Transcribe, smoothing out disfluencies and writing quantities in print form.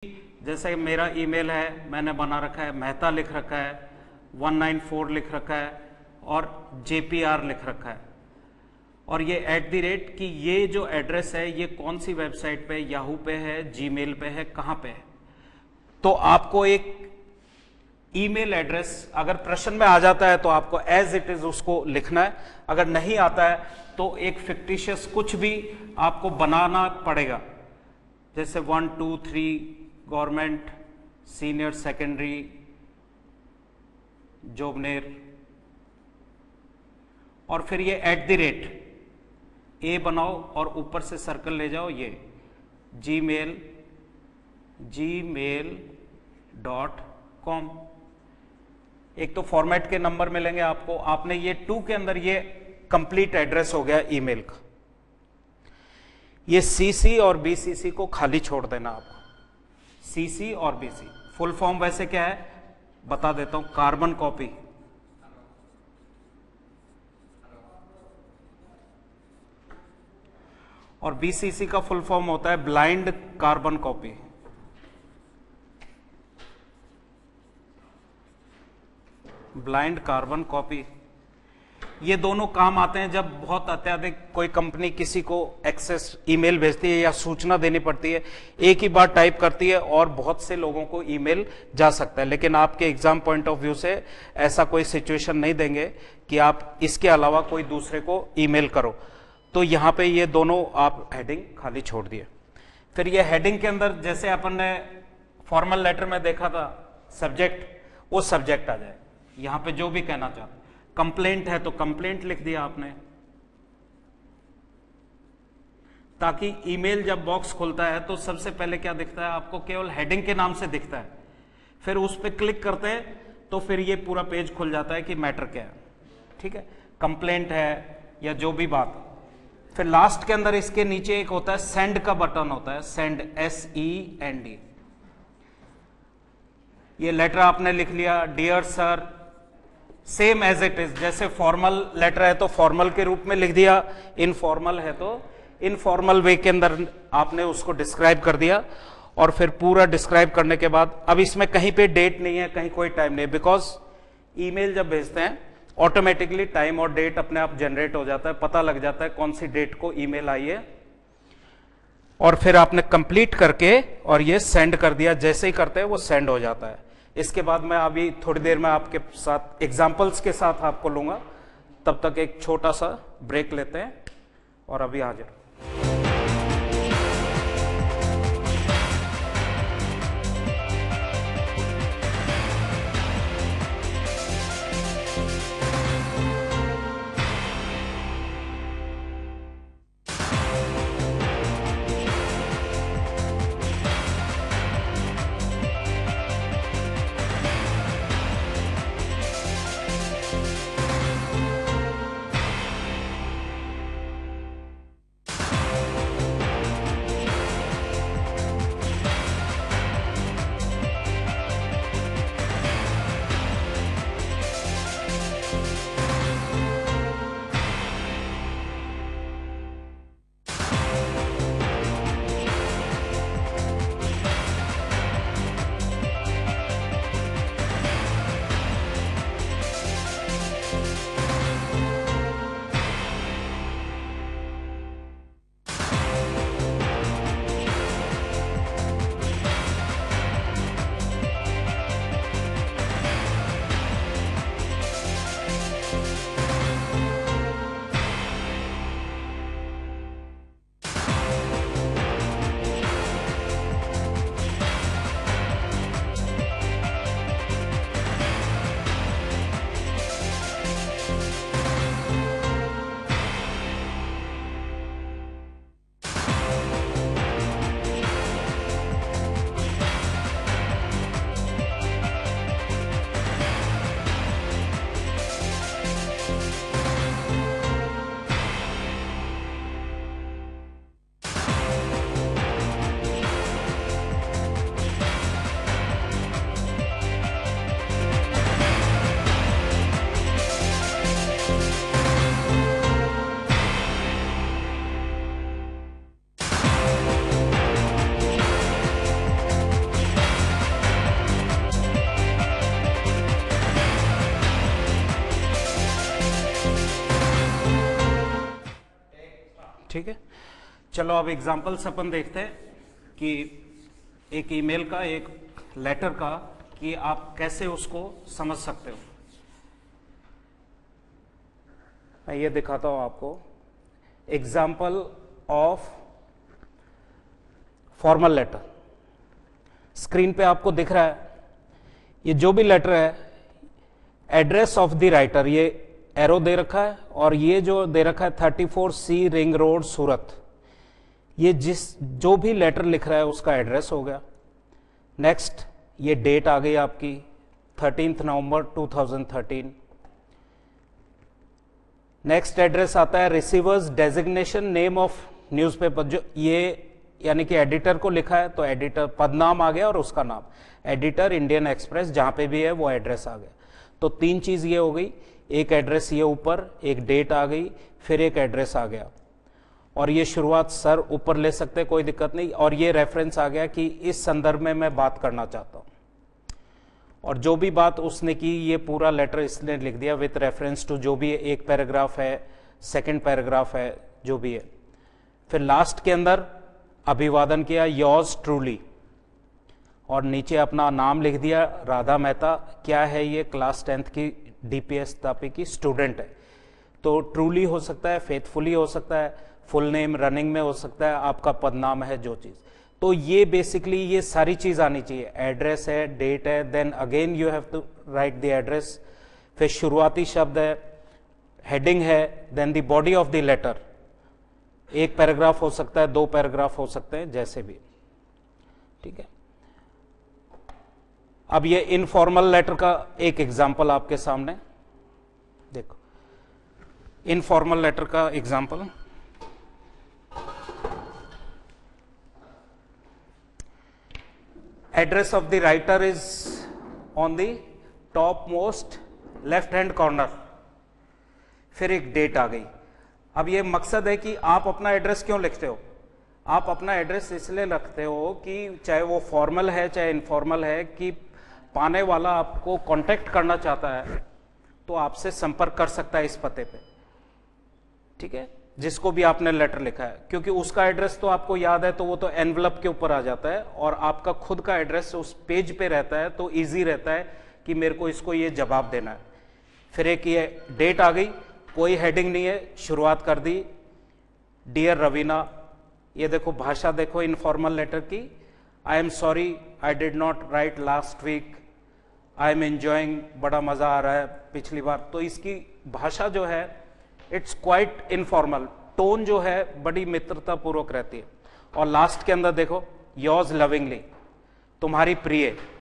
जैसे मेरा ईमेल है, मैंने बना रखा है, मेहता लिख रखा है, 194 लिख रखा है और JPR लिख रखा है। और ये @ कि ये जो एड्रेस है ये कौन सी वेबसाइट पे, याहू पे है, जीमेल पे है, कहाँ पे है। तो आपको एक ईमेल एड्रेस अगर प्रश्न में आ जाता है तो आपको एज इट इज उसको लिखना है, अगर नहीं आता है तो एक फिक्टिशियस कुछ भी आपको बनाना पड़ेगा, जैसे 1 2 3 गवर्नमेंट सीनियर सेकेंडरी जोबनेर, और फिर ये @ बनाओ और ऊपर से सर्कल ले जाओ, ये gmail.com। एक तो फॉर्मेट के नंबर मिलेंगे आपको, आपने ये 2 के अंदर ये कंप्लीट एड्रेस हो गया ईमेल का। ये CC और BCC को खाली छोड़ देना आपको। CC और BC फुल फॉर्म वैसे क्या है बता देता हूं, कार्बन कॉपी, और BCC का फुल फॉर्म होता है blind carbon copy. Blind carbon copy ये दोनों काम आते हैं जब बहुत अत्यधिक कोई कंपनी किसी को एक्सेस ईमेल भेजती है या सूचना देनी पड़ती है, एक ही बार टाइप करती है और बहुत से लोगों को ईमेल जा सकता है। लेकिन आपके एग्जाम पॉइंट ऑफ व्यू से ऐसा कोई सिचुएशन नहीं देंगे कि आप इसके अलावा कोई दूसरे को ईमेल करो, तो यहाँ पे ये दोनों आप हेडिंग खाली छोड़ दिए। फिर ये हेडिंग के अंदर जैसे अपन ने फॉर्मल लेटर में देखा था सब्जेक्ट, वो सब्जेक्ट आ जाए, यहाँ पे जो भी कहना चाहते। कंप्लेंट है तो कंप्लेंट लिख दिया आपने, ताकि ईमेल जब बॉक्स खुलता है तो सबसे पहले क्या दिखता है आपको, केवल हेडिंग के नाम से दिखता है। फिर उस पर क्लिक करते हैं तो फिर ये पूरा पेज खुल जाता है कि मैटर क्या है। ठीक है, कंप्लेंट है या जो भी बात। फिर लास्ट के अंदर इसके नीचे एक होता है सेंड का बटन होता है, सेंड SEND। ये लेटर आपने लिख लिया, dear sir, same as it is, जैसे फॉर्मल लेटर है तो फॉर्मल के रूप में लिख दिया, इनफॉर्मल है तो इनफॉर्मल वे के अंदर आपने उसको डिस्क्राइब कर दिया। और फिर पूरा डिस्क्राइब करने के बाद अब इसमें कहीं पे डेट नहीं है, कहीं कोई टाइम नहीं है, बिकॉज ईमेल जब भेजते हैं ऑटोमेटिकली टाइम और डेट अपने आप जनरेट हो जाता है, पता लग जाता है कौन सी डेट को ईमेल आई है। और फिर आपने कंप्लीट करके और ये सेंड कर दिया, जैसे ही करते हैं वो सेंड हो जाता है। इसके बाद मैं अभी थोड़ी देर में आपके साथ एग्जाम्पल्स के साथ आपको लूंगा, तब तक एक छोटा सा ब्रेक लेते हैं और अभी हाजिर। ठीक है, चलो अब एग्जांपल्स अपन देखते हैं कि एक ईमेल का, एक लेटर का, कि आप कैसे उसको समझ सकते हो। मैं ये दिखाता हूं आपको example of formal letter. Screen पे आपको दिख रहा है, ये जो भी लेटर है, एड्रेस ऑफ द राइटर, ये एरो दे रखा है, और ये जो दे रखा है 34C रिंग रोड सूरत, ये जो भी लेटर लिख रहा है उसका एड्रेस हो गया। नेक्स्ट, ये डेट आ गई आपकी 13 नवंबर 2013। नेक्स्ट एड्रेस आता है receiver's designation name of newspaper, जो ये यानी कि एडिटर को लिखा है तो एडिटर पद नाम आ गया और उसका नाम, एडिटर इंडियन एक्सप्रेस, जहां पे भी है वो एड्रेस आ गया। तो 3 चीज ये हो गई, एक एड्रेस ये ऊपर, एक डेट आ गई, फिर एक एड्रेस आ गया, और ये शुरुआत सर ऊपर ले सकते, कोई दिक्कत नहीं, और ये रेफरेंस आ गया कि इस संदर्भ में मैं बात करना चाहता हूं, और जो भी बात उसने की ये पूरा लेटर इसने लिख दिया विथ रेफरेंस टू जो भी एक पैराग्राफ है, सेकंड पैराग्राफ है, जो भी है। फिर लास्ट के अंदर अभिवादन किया, योर्स ट्रूली, और नीचे अपना नाम लिख दिया, राधा मेहता। क्या है ये? क्लास 10th की डीपीएस तापी की स्टूडेंट है। तो ट्रूली हो सकता है, फेथफुली हो सकता है, फुल नेम रनिंग में हो सकता है, आपका पदनाम है, जो चीज। तो ये बेसिकली ये सारी चीज आनी चाहिए, एड्रेस है, डेट है, then again you have to write the address, फिर शुरुआती शब्द है, हेडिंग है, then the body of the letter, एक पैराग्राफ हो सकता है, 2 पैराग्राफ हो सकते हैं, जैसे भी, ठीक है। अब ये इनफॉर्मल लेटर का एक एग्जांपल आपके सामने देखो, इनफॉर्मल लेटर का example, address of the writer is on the top most left hand corner, फिर एक डेट आ गई। अब ये मकसद है कि आप अपना एड्रेस क्यों लिखते हो? आप अपना एड्रेस इसलिए रखते हो कि चाहे वो फॉर्मल है चाहे इनफॉर्मल है, कि पाने वाला आपको कांटेक्ट करना चाहता है तो आपसे संपर्क कर सकता है इस पते पे, ठीक है, जिसको भी आपने लेटर लिखा है, क्योंकि उसका एड्रेस तो आपको याद है, तो वो तो एनवलप के ऊपर आ जाता है, और आपका खुद का एड्रेस उस पेज पे रहता है, तो इजी रहता है कि मेरे को इसको ये जवाब देना है। फिर एक ये डेट आ गई, कोई हेडिंग नहीं है, शुरुआत कर दी, डियर रवीना। ये देखो भाषा देखो इनफॉर्मल लेटर की, I am sorry I did not write last week, I am enjoying, बड़ा मजा आ रहा है पिछली बार। तो इसकी भाषा जो है इट्स क्वाइट इनफॉर्मल, टोन जो है बड़ी मित्रता पूर्वक रहती है। और लास्ट के अंदर देखो, योर्स लविंगली, तुम्हारी प्रिय,